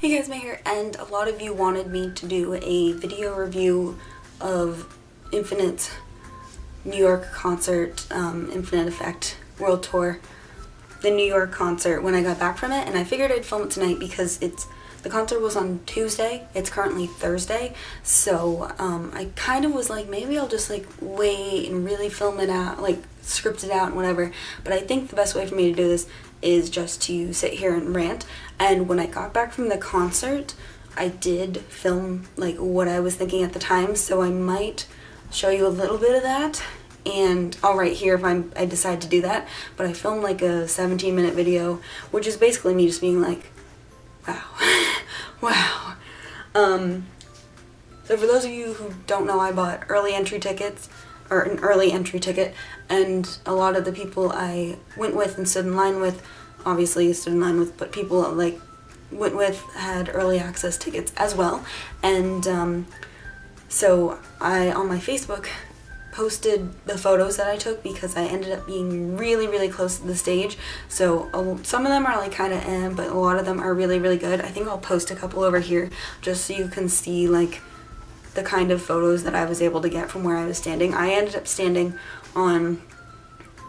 Hey guys, May here, and a lot of you wanted me to do a video review of Infinite's New York concert, Infinite Effect World Tour, the New York concert when I got back from it, and I figured I'd film it tonight because the concert was on Tuesday, it's currently Thursday, so I kind of was like, maybe I'll just like wait and really film it out, like script it out and whatever, but I think the best way for me to do this is just to sit here and rant. And when I got back from the concert, I did film like what I was thinking at the time, so I might show you a little bit of that, and I'll write here if I decide to do that, but I filmed like a 17-minute video, which is basically me just being like, wow, wow. So for those of you who don't know, I bought early entry tickets, or an early entry ticket, and a lot of the people I went with and stood in line with, obviously stood in line with, but people I like went with had early access tickets as well, and so I, on my Facebook, posted the photos that I took because I ended up being really, really close to the stage, so some of them are like kind of but a lot of them are really, really good. I think I'll post a couple over here just so you can see like the kind of photos that I was able to get from where I was standing. I ended up standing on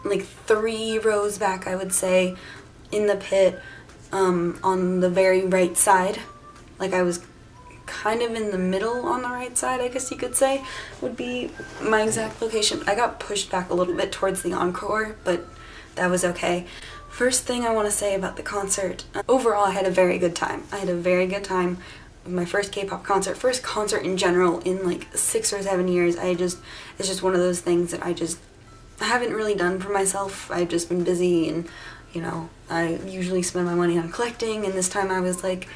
like 3 rows back, I would say, in the pit, on the very right side. Like I was kind of in the middle on the right side, I guess you could say, would be my exact location. I got pushed back a little bit towards the Encore, but that was okay. First thing I want to say about the concert, overall I had a very good time. I had a very good time. My first K-pop concert, first concert in general in like 6 or 7 years. It's just one of those things that I haven't really done for myself. I've just been busy, and you know, I usually spend my money on collecting, and this time I was like,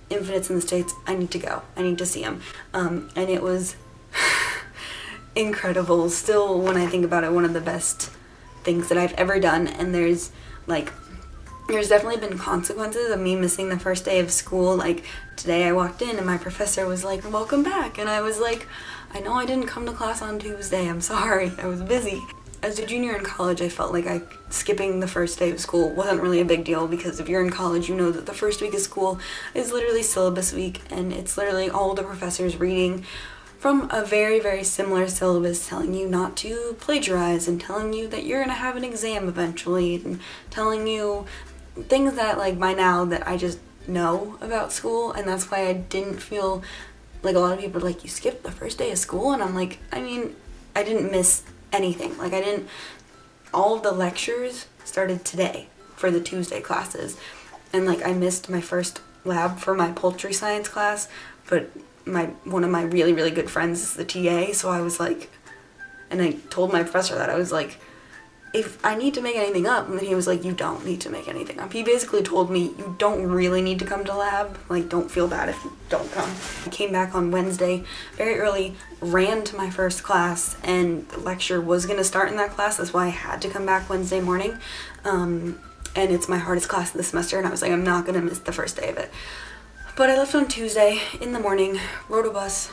Infinite's in the States, I need to go, I need to see him, and it was incredible. Still, when I think about it, one of the best things that I've ever done, and there's definitely been consequences of me missing the first day of school. Like today I walked in and my professor was like, welcome back, and I was like, I know I didn't come to class on Tuesday, I'm sorry, I was busy. As a junior in college, I felt like skipping the first day of school wasn't really a big deal, because if you're in college, you know that the first week of school is literally syllabus week, and it's literally all the professors reading from a very, very similar syllabus, telling you not to plagiarize, and telling you that you're gonna have an exam eventually, and telling you things that like by now that I just know about school, and that's why I didn't feel like, a lot of people are like, you skipped the first day of school, and I'm like, I mean, I didn't miss anything. Like all of the lectures started today for the Tuesday classes, and like I missed my first lab for my poultry science class, but one of my really, really good friends is the TA, so I was like, and I told my professor that I was like, if I need to make anything up, and then he was like, you don't need to make anything up. He basically told me, you don't really need to come to lab, like don't feel bad if you don't come. I came back on Wednesday very early, ran to my first class, and the lecture was gonna start in that class, that's why I had to come back Wednesday morning, and it's my hardest class of the semester, and I was like, I'm not gonna miss the first day of it. But I left on Tuesday in the morning, rode a bus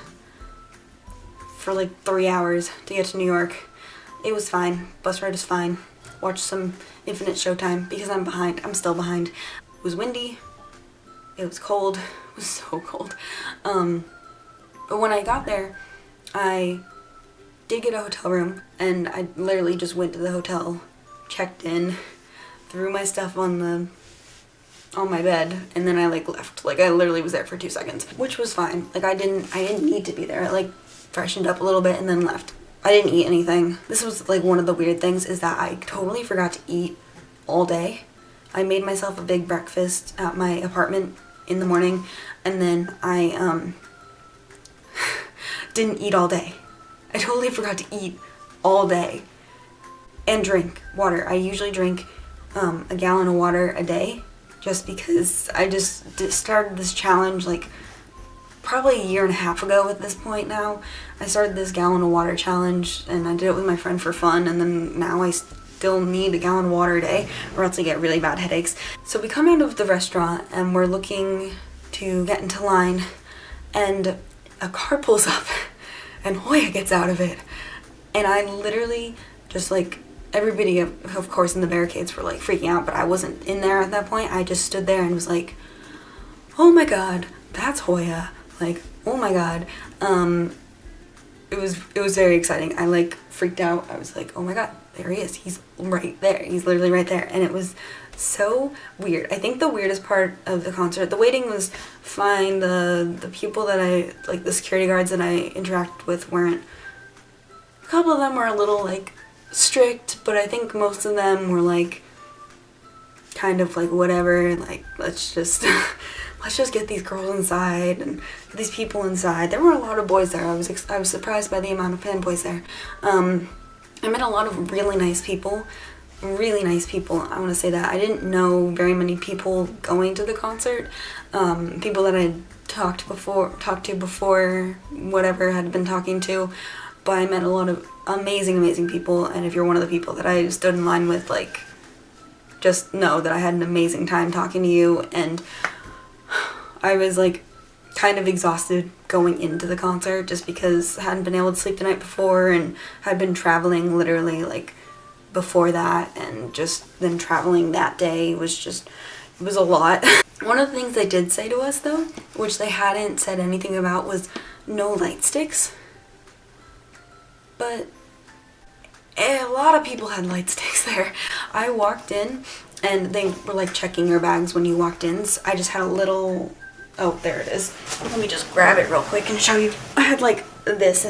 for like 3 hours to get to New York. It was fine. Bus ride is fine. Watched some Infinite Showtime because I'm behind. I'm still behind. It was windy. It was cold. It was so cold. But when I got there, I did get a hotel room, and I literally just went to the hotel, checked in, threw my stuff on my bed, and then I like left. Like I literally was there for 2 seconds, which was fine. Like I didn't need to be there. I like freshened up a little bit and then left. I didn't eat anything. This was like one of the weird things, is that I totally forgot to eat all day. I made myself a big breakfast at my apartment in the morning, and then I didn't eat all day. I totally forgot to eat all day and drink water. I usually drink a gallon of water a day, just because I just started this challenge like probably a 1.5 years ago at this point now. I started this gallon of water challenge, and I did it with my friend for fun, and then now I still need a gallon of water a day or else I get really bad headaches. So we come out of the restaurant and we're looking to get into line, and a car pulls up and Hoya gets out of it, and I literally just like, everybody of course in the barricades were like freaking out, but I wasn't in there at that point. I just stood there and was like, oh my god, that's Hoya. Like, oh my god. It was very exciting. I like freaked out. I was like, oh my god, there he is. He's right there. He's literally right there. And it was so weird. I think the weirdest part of the concert, the waiting was fine. The people that I, like the security guards that I interact with weren't, a couple of them were a little like strict, but I think most of them were like kind of like whatever, like let's just let's just get these girls inside and these people inside. There were a lot of boys there. I was surprised by the amount of fanboys there. I met a lot of really nice people. Really nice people, I want to say that. I didn't know very many people going to the concert. People that I talked to before, whatever had been talking to, but I met a lot of amazing people, and if you're one of the people that I stood in line with, like, just know that I had an amazing time talking to you. And I was like kind of exhausted going into the concert just because I hadn't been able to sleep the night before and had been traveling literally like before that, and just then traveling that day was just, it was a lot. One of the things they did say to us though, which they hadn't said anything about, was no Lightsticks. But a lot of people had Lightsticks there. I walked in and they were like checking your bags when you walked in. So I just had a little, oh there it is. Let me just grab it real quick and show you. I had like this,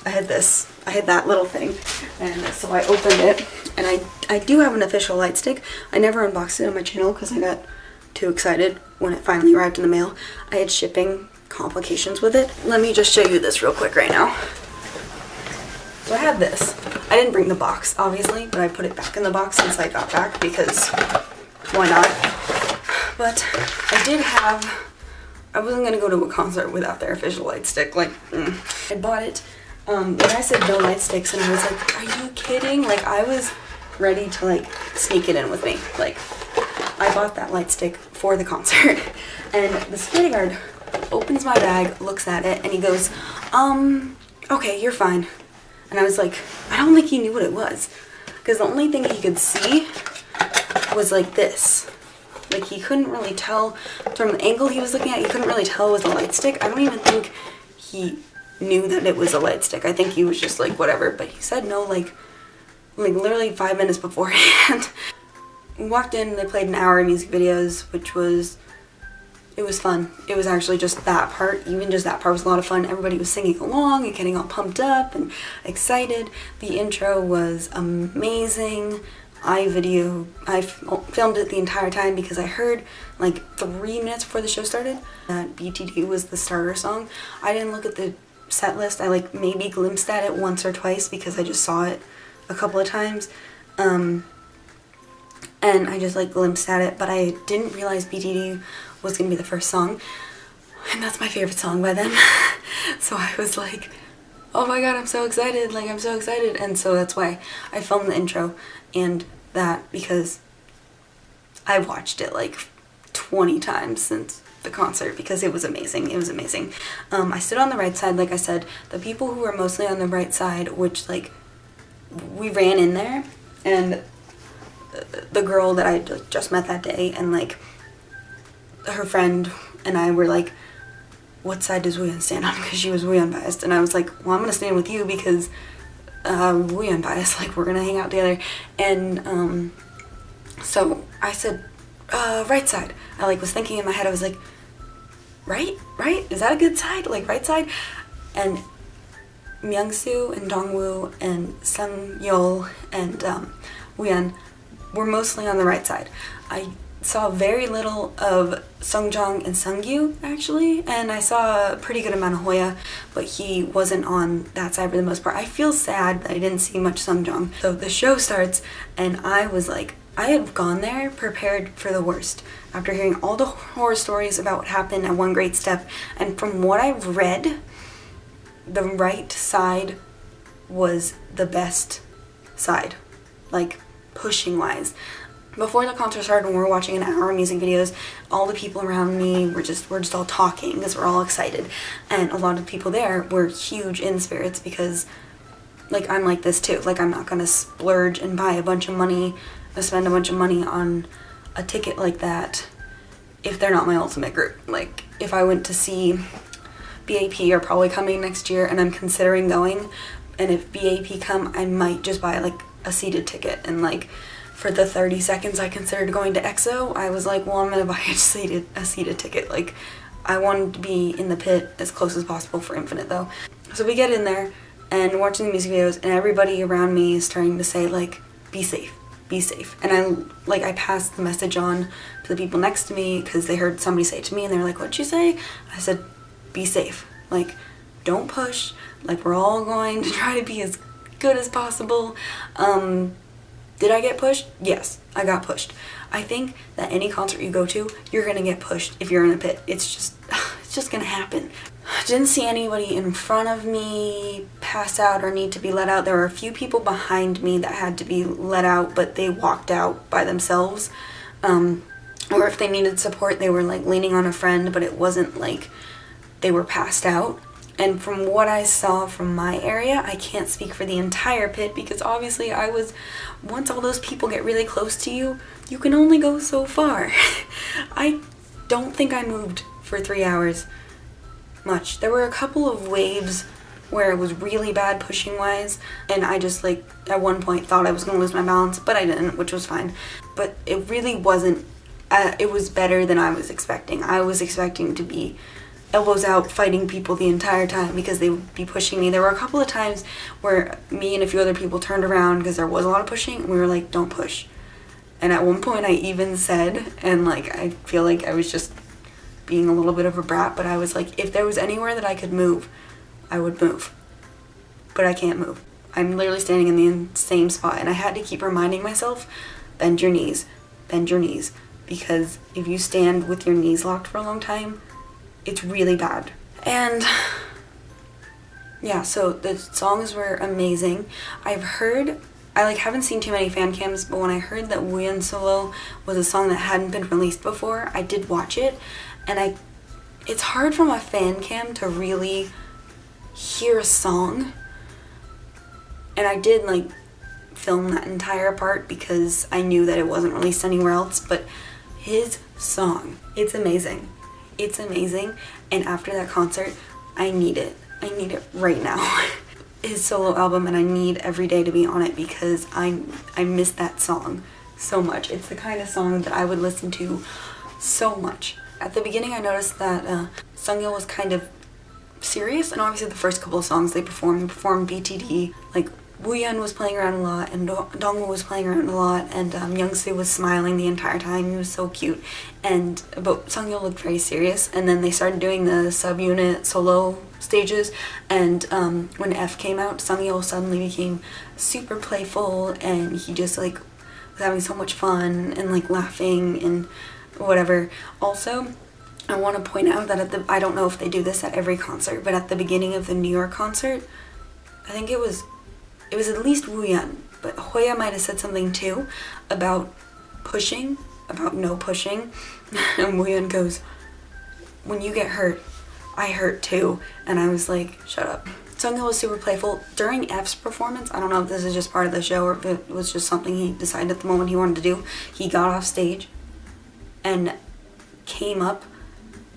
I had this. I had that little thing, and so I opened it, and I do have an official Lightstick. I never unboxed it on my channel because I got too excited when it finally arrived in the mail. I had shipping complications with it. Let me just show you this real quick right now. So I had this. I didn't bring the box, obviously, but I put it back in the box since I got back because why not? But I did have, I wasn't gonna go to a concert without their official Lightstick. Like, I bought it. The guy said no Lightsticks, and I was like, are you kidding? Like, I was ready to like sneak it in with me. Like, I bought that Lightstick for the concert. And the security guard opens my bag, looks at it, and he goes, okay, you're fine. And I was like, I don't think he knew what it was, because the only thing he could see was like this. Like, he couldn't really tell from the angle he was looking at. He couldn't really tell it was a Lightstick. I don't even think he knew that it was a Lightstick. I think he was just like whatever. But he said no, like literally 5 minutes beforehand. We walked in. They played an hour of music videos, which was, it was fun. It was actually just that part. Even just that part was a lot of fun. Everybody was singing along and getting all pumped up and excited. The intro was amazing. I filmed it the entire time because I heard like 3 minutes before the show started that BTD was the starter song. I didn't look at the set list. I like maybe glimpsed at it once or twice because I just saw it a couple of times. And I just like glimpsed at it, but I didn't realize BTD was gonna be the first song. And that's my favorite song by them. So I was like, oh my god, I'm so excited. Like, I'm so excited. And so that's why I filmed the intro and that, because I watched it like 20 times since the concert because it was amazing. It was amazing. I stood on the right side, like I said. The people who were mostly on the right side, which like we ran in there, and the girl that I just met that day and like her friend and I were like, what side does Wooyeon stand on? Because she was Wooyeon biased, and I was like, well, I'm gonna stand with you because Wooyeon biased, like we're gonna hang out together. And so I said right side. I like was thinking in my head, I was like, right, is that a good side? Like right side? And Myungsu and Dongwoo and Sungyeol and Wooyeon were mostly on the right side. I saw very little of Sungjong and Sungyu actually, and I saw a pretty good amount of Hoya, but he wasn't on that side for the most part. I feel sad that I didn't see much Sungjong. So the show starts and I was like, I had gone there prepared for the worst after hearing all the horror stories about what happened at One Great Step, and from what I've read, the right side was the best side, like pushing wise. Before the concert started, when we were watching an hour of music videos, all the people around me were just all talking because we're all excited. And a lot of people there were huge in spirits because, like, I'm like this too. Like, I'm not gonna splurge and buy a bunch of money, spend a bunch of money on a ticket like that if they're not my ultimate group. Like, if I went to see BAP are probably coming next year and I'm considering going, and if BAP come, I might just buy like a seated ticket. And like for the 30 seconds I considered going to EXO, I was like, well, I'm gonna buy a seated ticket. Like, I wanted to be in the pit as close as possible for Infinite though. So we get in there and watching the music videos, and everybody around me is starting to say like, be safe, be safe. And I passed the message on to the people next to me because they heard somebody say it to me and they were like, what'd you say? I said, be safe. Like, don't push. Like, we're all going to try to be as good as possible. Did I get pushed? Yes, I got pushed. I think that any concert you go to, you're gonna get pushed if you're in a pit. It's just gonna happen. I didn't see anybody in front of me pass out or need to be let out. There were a few people behind me that had to be let out, but they walked out by themselves. Or if they needed support, they were like leaning on a friend, but it wasn't like they were passed out. And from what I saw from my area, I can't speak for the entire pit because obviously once all those people get really close to you, you can only go so far. I don't think I moved for 3 hours much. There were a couple of waves where it was really bad pushing wise, and I just like at one point thought I was gonna lose my balance, but I didn't, which was fine. But it really wasn't, it was better than I was expecting. I was expecting to be elbows out fighting people the entire time because they would be pushing me. There were a couple of times where me and a few other people turned around because there was a lot of pushing, and we were like, don't push. And at one point I even said, and like I feel like I was just being a little bit of a brat, but I was like, if there was anywhere that I could move, I would move. But I can't move. I'm literally standing in the same spot, and I had to keep reminding myself, bend your knees, because if you stand with your knees locked for a long time, it's really bad. And yeah, so the songs were amazing. I haven't seen too many fan cams, but when I heard that Wooyeon Solo was a song that hadn't been released before, I did watch it, and it's hard from a fan cam to really hear a song. And I did like film that entire part because I knew that it wasn't released anywhere else, but his song, it's amazing. It's amazing, and after that concert, I need it. I need it right now. His solo album, and I need every day to be on it because I miss that song so much. It's the kind of song that I would listen to so much. At the beginning, I noticed that Sungyeol was kind of serious, and obviously the first couple of songs they performed BTD, like Wooyeon was playing around a lot, and Dongwoo was playing around a lot, and Youngsu was smiling the entire time. He was so cute, but Sungyeol looked very serious. And then they started doing the subunit solo stages, and when F came out, Sungyeol suddenly became super playful, and he just like was having so much fun and like laughing and whatever. Also, I want to point out that I don't know if they do this at every concert, but at the beginning of the New York concert, I think it was at least Wooyeon, but Hoya might have said something too about pushing, about no pushing, and Wooyeon goes, when you get hurt, I hurt too, and I was like, shut up. Sungyeol was super playful. During F's performance, I don't know if this is just part of the show or if it was just something he decided at the moment he wanted to do, he got off stage and came up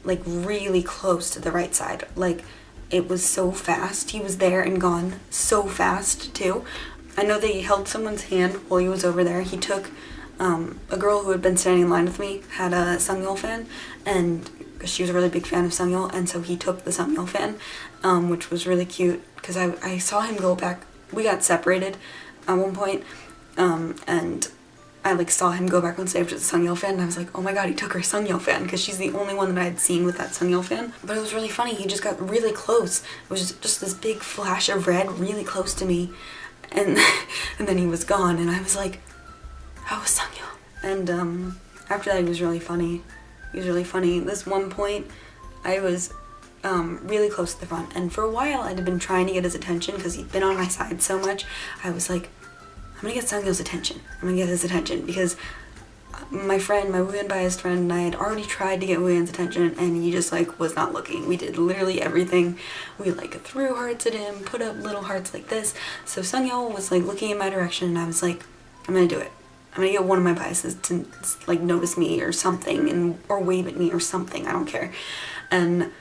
like really close to the right side, like it was so fast. He was there and gone so fast too. I know they held someone's hand while he was over there. He took a girl who had been standing in line with me, had a Sungyeol fan, and she was a really big fan of Sungyeol, and so he took the Sungyeol fan, which was really cute because I saw him go back. We got separated at one point, and I like saw him go back on stage with the Sungyeol fan, and I was like, oh my god, he took her Sungyeol fan, because she's the only one that I had seen with that Sungyeol fan. But it was really funny. He just got really close. It was just this big flash of red really close to me, and then he was gone, and I was like, how was Sungyeol? And after that, he was really funny. He was really funny. This one point, I was really close to the front, and for a while I'd been trying to get his attention because he'd been on my side so much. I was like, I'm gonna get Sungyeol's attention. I'm gonna get his attention because my friend, my Wooyeon biased friend, and I had already tried to get Wooyeon's attention, and he just like was not looking. We did literally everything. We like threw hearts at him, put up little hearts like this. So Sungyeol was like looking in my direction, and I was like, I'm gonna do it. I'm gonna get one of my biases to like notice me or something or wave at me or something, I don't care. And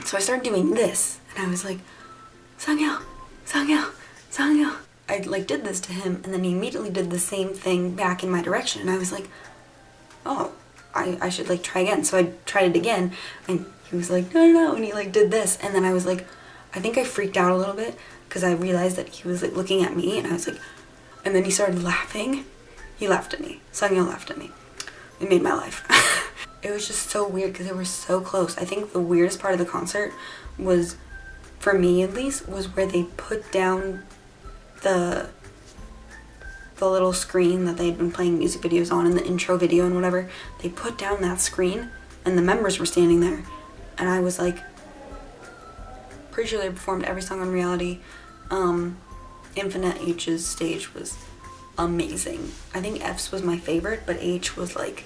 so I started doing this and I was like, Sungyeol, Sungyeol, Sungyeol. I like did this to him and then he immediately did the same thing back in my direction and I was like, oh, I should like try again. So I tried it again and he was like, no, no, no, and he like did this and then I was like, I think I freaked out a little bit because I realized that he was like looking at me and I was like, and then he started laughing. He laughed at me. Sungyeol laughed at me. It made my life. It was just so weird because they were so close. I think the weirdest part of the concert was, for me at least, was where they put down the little screen that they had been playing music videos on in the intro video and whatever. They put down that screen and the members were standing there and I was like, pretty sure they performed every song on Reality. Infinite H's stage was amazing. I think F's was my favorite, but H was like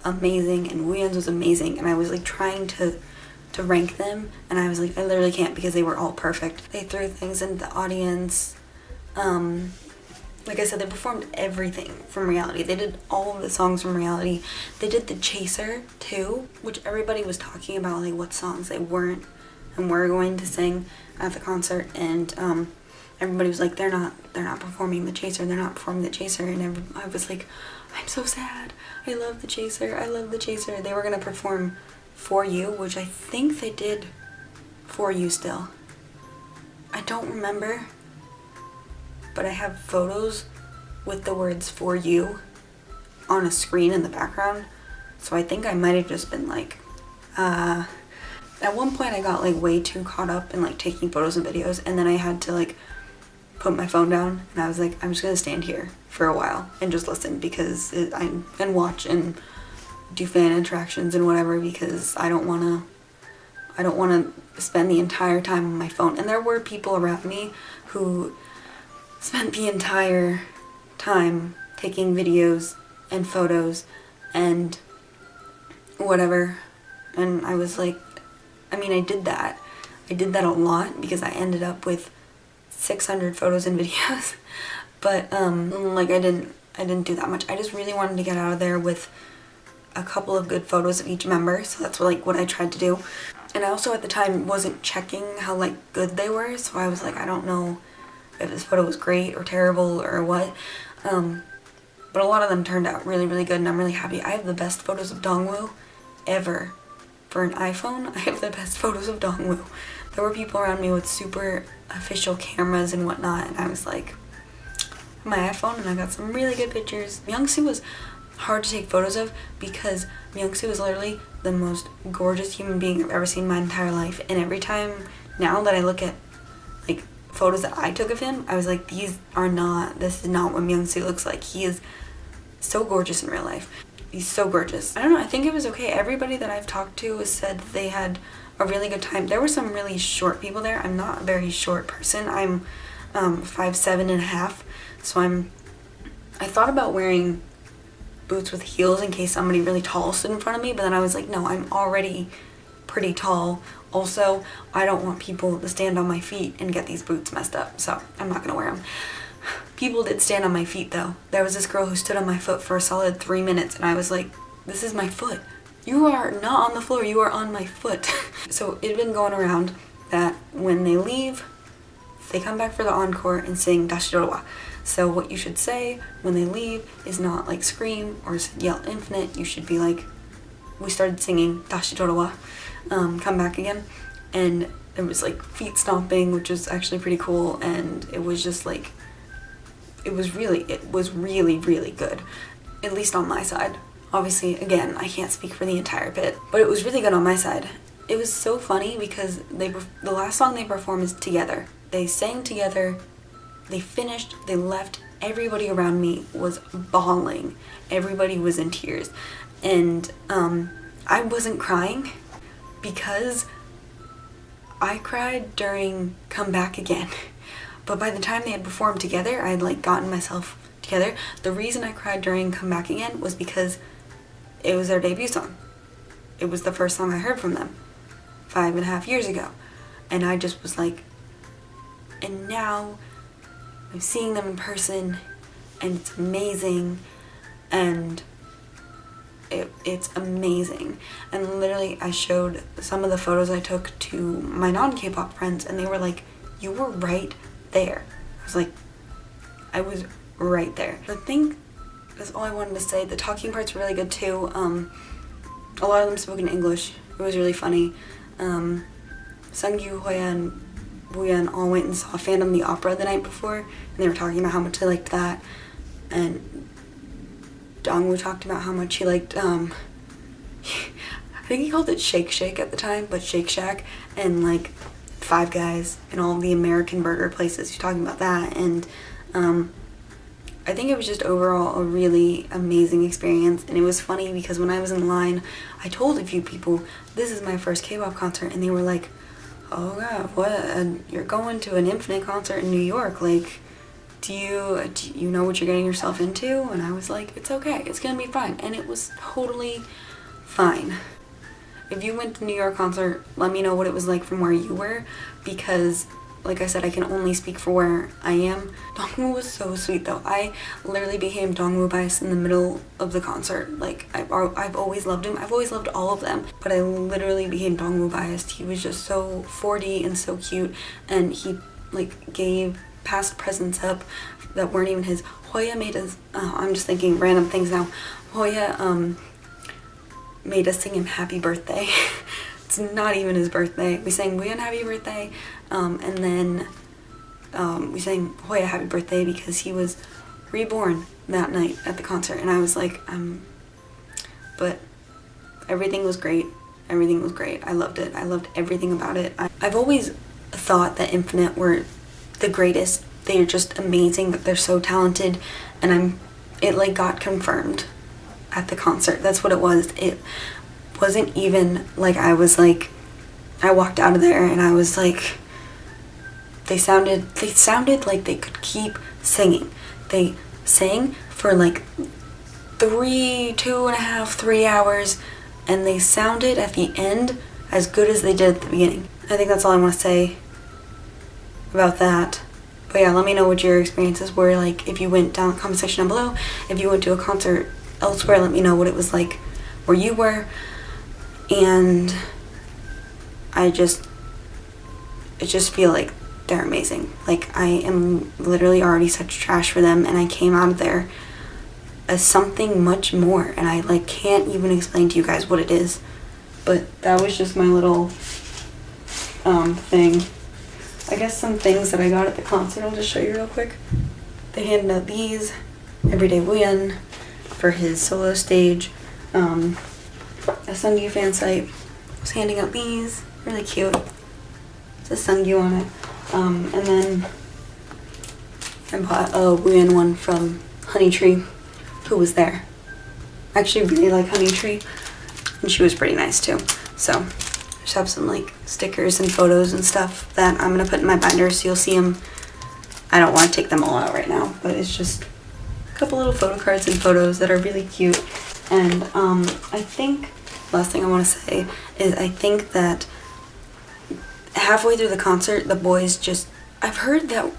amazing and Wooyeon's was amazing and I was like trying to rank them and I was like, I literally can't because they were all perfect. They threw things into the audience. Like I said, they performed everything from Reality. They did all of the songs from Reality. They did the Chaser too, which everybody was talking about, like what songs they weren't and were going to sing at the concert, and everybody was like, they're not performing the Chaser, they're not performing the Chaser, and I was like, I'm so sad. I love the Chaser, I love the Chaser. They were gonna perform For You, which I think they did For You still. I don't remember, but I have photos with the words For You on a screen in the background, so I think I might have just been like, at one point I got like way too caught up in like taking photos and videos, and then I had to like put my phone down and I was like, I'm just gonna stand here for a while and just listen because and watch and do fan interactions and whatever, because I don't wanna spend the entire time on my phone. And there were people around me who spent the entire time taking videos and photos and whatever, and I was like, I mean, I did that a lot because I ended up with 600 photos and videos, but like I didn't do that much. I just really wanted to get out of there with a couple of good photos of each member, so that's what I tried to do. And I also at the time wasn't checking how like good they were, so I was like, I don't know if this photo was great or terrible or what, but a lot of them turned out really, really good and I'm really happy. I have the best photos of Dongwoo ever. For an iPhone, I have the best photos of Dongwoo. There were people around me with super official cameras and whatnot, and I was like, my iPhone, and I got some really good pictures. Myungsu was hard to take photos of because Myungsu is literally the most gorgeous human being I've ever seen in my entire life, and every time now that I look at like photos that I took of him, I was like, this is not what Myungsu looks like. He is so gorgeous in real life. He's so gorgeous. I don't know, I think it was okay. Everybody that I've talked to has said that they had a really good time. There were some really short people there. I'm not a very short person. I'm 5'7.5", so I thought about wearing boots with heels in case somebody really tall stood in front of me, but then I was like, no, I'm already pretty tall. Also, I don't want people to stand on my feet and get these boots messed up, so I'm not gonna wear them. People did stand on my feet though. There was this girl who stood on my foot for a solid 3 minutes and I was like, this is my foot. You are not on the floor, you are on my foot. So it had been going around that when they leave, they come back for the encore and sing Dashi Dorowa. So what you should say when they leave is not like scream or yell infinite. You should be like, we started singing Dashi Dorowa, come back again. And it was like feet stomping, which was actually pretty cool, and it was just like, it was really, really good, at least on my side. Obviously, again, I can't speak for the entire pit, but it was really good on my side. It was so funny because the last song they performed is Together. They sang together, they finished, they left, everybody around me was bawling, everybody was in tears, and I wasn't crying because I cried during Come Back Again. But by the time they had performed together, I had like gotten myself together. The reason I cried during Come Back Again was because it was their debut song. It was the first song I heard from them 5.5 years ago. And I just was like, and now I'm seeing them in person and it's amazing and it's amazing. And literally I showed some of the photos I took to my non-K-pop friends, and they were like, you were right there. I was like, I was right there. I think that's all I wanted to say. The talking parts were really good too. A lot of them spoke in English. It was really funny. Sungyeol, Hoya, and Wooyeon all went and saw Phantom the Opera the night before, and they were talking about how much they liked that. And Dongwoo talked about how much he liked, I think he called it Shake Shake at the time, but Shake Shack, and like Five Guys and all the American burger places. He's talking about that, and I think it was just overall a really amazing experience. And it was funny because when I was in line, I told a few people, this is my first K-pop concert, and they were like, oh god, what, and you're going to an Infinite concert in New York, like, do you know what you're getting yourself into? And I was like, it's okay, it's gonna be fine. And it was totally fine. If you went to New York concert, let me know what it was like from where you were, because like I said, I can only speak for where I am. Dongwoo was so sweet though. I literally became Dongwoo biased in the middle of the concert. Like, I've always loved him. I've always loved all of them, but I literally became Dongwoo biased. He was just so 4D and so cute, and he like passed presents up that weren't even his. Hoya made us, I'm just thinking random things now. Hoya made us sing him happy birthday. It's not even his birthday. We sang Wooyeon happy birthday, and then we sang Hoya happy birthday because he was reborn that night at the concert. And I was like, but everything was great. Everything was great. I loved it. I loved everything about it. I've always thought that Infinite were the greatest. They're just amazing, but they're so talented, and it like got confirmed at the concert. That's what it was. It wasn't even like I walked out of there and I was like, they sounded like they could keep singing. They sang for like 2.5, 3 hours, and they sounded at the end as good as they did at the beginning. I think that's all I want to say about that. But yeah, let me know what your experiences were like. If you went down in the comment section down below, if you went to a concert elsewhere, let me know what it was like where you were. And I just feel like they're amazing. Like, I am literally already such trash for them, and I came out of there as something much more, and I like can't even explain to you guys what it is. But that was just my little thing. I guess some things that I got at the concert I'll just show you real quick. They handed out these, Everyday Wooyeon for his solo stage. A Sungyeol fan site was handing out these, really cute. It says Sungyeol on it. And then I bought a Wooyeon one from Honeytree, who was there. I actually really like Honeytree, and she was pretty nice too. So I just have some like stickers and photos and stuff that I'm gonna put in my binder so you'll see them. I don't want to take them all out right now, but it's just a couple little photo cards and photos that are really cute. And I think, last thing I want to say is I think that halfway through the concert, the boys just, I've heard that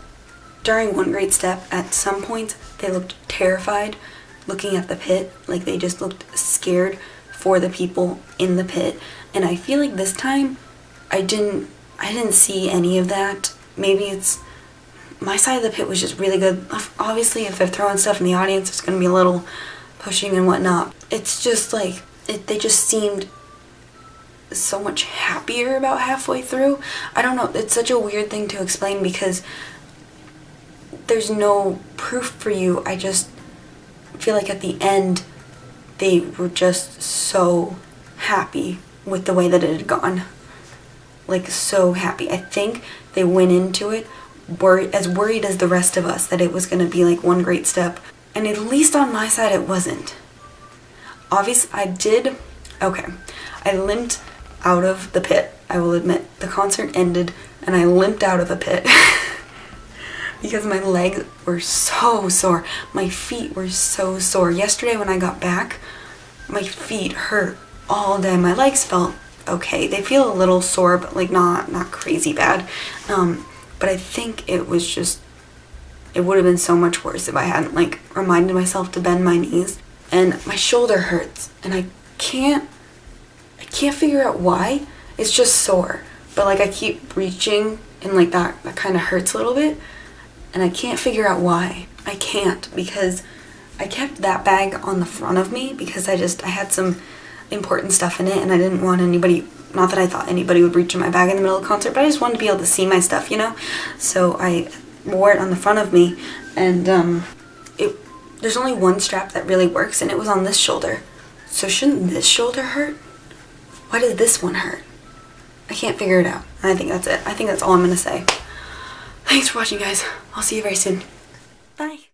during One Great Step, at some points, they looked terrified looking at the pit. Like, they just looked scared for the people in the pit. And I feel like this time, I didn't see any of that. Maybe it's, my side of the pit was just really good. Obviously, if they're throwing stuff in the audience, it's going to be a little pushing and whatnot. It's just like, they just seemed so much happier about halfway through. I don't know, it's such a weird thing to explain because there's no proof for you. I just feel like at the end they were just so happy with the way that it had gone. Like, so happy. I think they went into it as worried as the rest of us that it was going to be like One Great Step. And at least on my side it wasn't. Obviously, I limped out of the pit. I will admit, the concert ended and I limped out of the pit because my legs were so sore. My feet were so sore. Yesterday when I got back, my feet hurt all day. My legs felt okay. They feel a little sore, but like not crazy bad. But I think it was just, it would have been so much worse if I hadn't like reminded myself to bend my knees. and my shoulder hurts, and I can't figure out why. It's just sore, but like I keep reaching, and like that kind of hurts a little bit, and I can't figure out why. I can't, because I kept that bag on the front of me because I had some important stuff in it, and I didn't want anybody, not that I thought anybody would reach in my bag in the middle of the concert, but I just wanted to be able to see my stuff, you know? So I wore it on the front of me, and there's only one strap that really works, and it was on this shoulder. So shouldn't this shoulder hurt? Why does this one hurt? I can't figure it out. And I think that's it. I think that's all I'm gonna say. Thanks for watching, guys. I'll see you very soon. Bye.